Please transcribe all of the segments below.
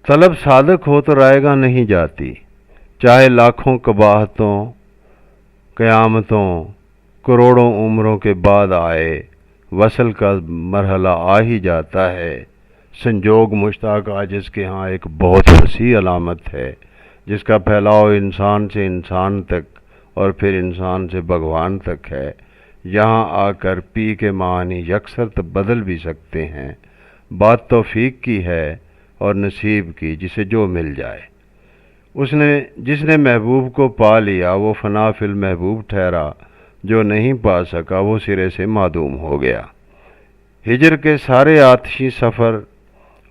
तलब सादक हो तो रायगा नहीं जाती, चाहे लाखों कबाहतों क़यामतों करोड़ों उम्रों के बाद आए, वसल का मरहला आ ही जाता है। संजोग मुश्ताक आजिज़ के यहाँ एक बहुत वसी अलामत है, जिसका फैलाव इंसान से इंसान तक और फिर इंसान से भगवान तक है। यहाँ आकर पी के मानी यकसर तो बदल भी सकते हैं। बात तौफीक की है और नसीब की, जिसे जो मिल जाए। जिसने महबूब को पा लिया वो फना फिल महबूब ठहरा, जो नहीं पा सका वो सिरे से मादूम हो गया। हिजर के सारे आतिशी सफ़र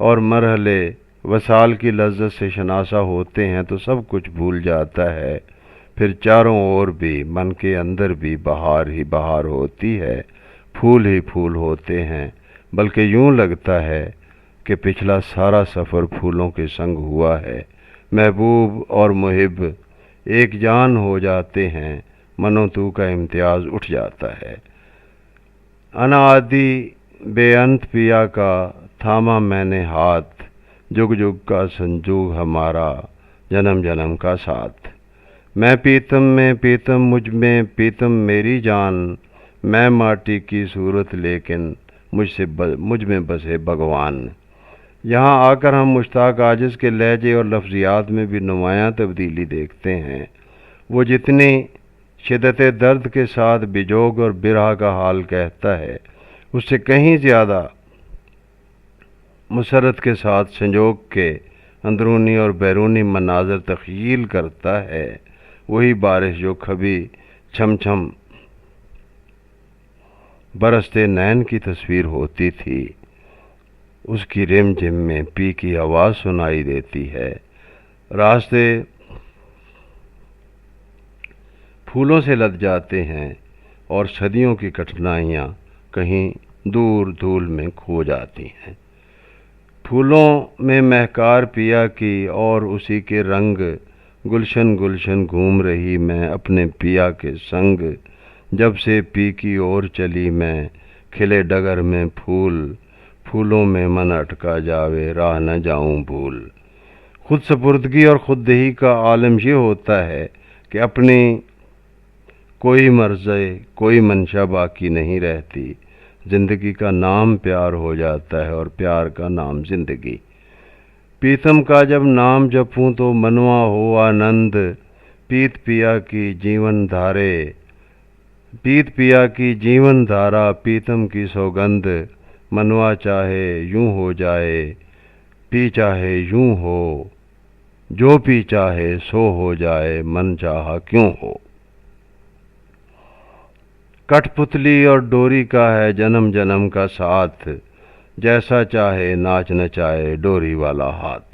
और मरहले वसाल की लज्जत से शनासा होते हैं तो सब कुछ भूल जाता है। फिर चारों ओर भी, मन के अंदर भी बहार ही बहार होती है, फूल ही फूल होते हैं। बल्कि यूं लगता है कि पिछला सारा सफ़र फूलों के संग हुआ है। महबूब और मुहिब एक जान हो जाते हैं, मनो तू का इम्तियाज़ उठ जाता है। अनादि बेअंत पिया का थामा मैंने हाथ, जुग जुग का संजूग हमारा, जन्म जन्म का साथ। मैं पीतम में पीतम मुझ में पीतम मेरी जान, मैं माटी की सूरत लेकिन मुझ में बसे भगवान। यहाँ आकर हम मुश्ताक आजिज़ के लहजे और लफ्ज़ियात में भी नुमायाँ तब्दीली देखते हैं। वो जितनी शिद्दत दर्द के साथ बिजोग और बिरहा का हाल कहता है, उससे कहीं ज़्यादा मुसरत के साथ संजोग के अंदरूनी और बैरूनी मनाज़र तख़यील करता है। वही बारिश जो कभी छम छम बरसते नैन की तस्वीर होती थी, उसकी रिम झिम में पी की आवाज़ सुनाई देती है। रास्ते फूलों से लद जाते हैं और सदियों की कठिनाइयाँ कहीं दूर धूल में खो जाती हैं। फूलों में महकार पिया की और उसी के रंग, गुलशन गुलशन घूम रही मैं अपने पिया के संग। जब से पी की ओर चली मैं, खिले डगर में फूल, फूलों में मन अटका जावे, राह न जाऊं भूल। खुद सपुर्दगी और खुददही का आलम ये होता है कि अपनी कोई मर्ज़े कोई मंशा बाकी नहीं रहती। ज़िंदगी का नाम प्यार हो जाता है और प्यार का नाम ज़िंदगी। पीतम का जब नाम जपूं तो मनवा हो आनंद, पीत पिया की जीवन धारे, पीत पिया की जीवन धारा, पीतम की सौगंध। मनवा चाहे यूं हो जाए, पी चाहे यूं हो, जो पी चाहे सो हो जाए, मन चाहा क्यों हो। कठपुतली और डोरी का है जन्म जन्म का साथ, जैसा चाहे नाच नचाए डोरी वाला हाथ।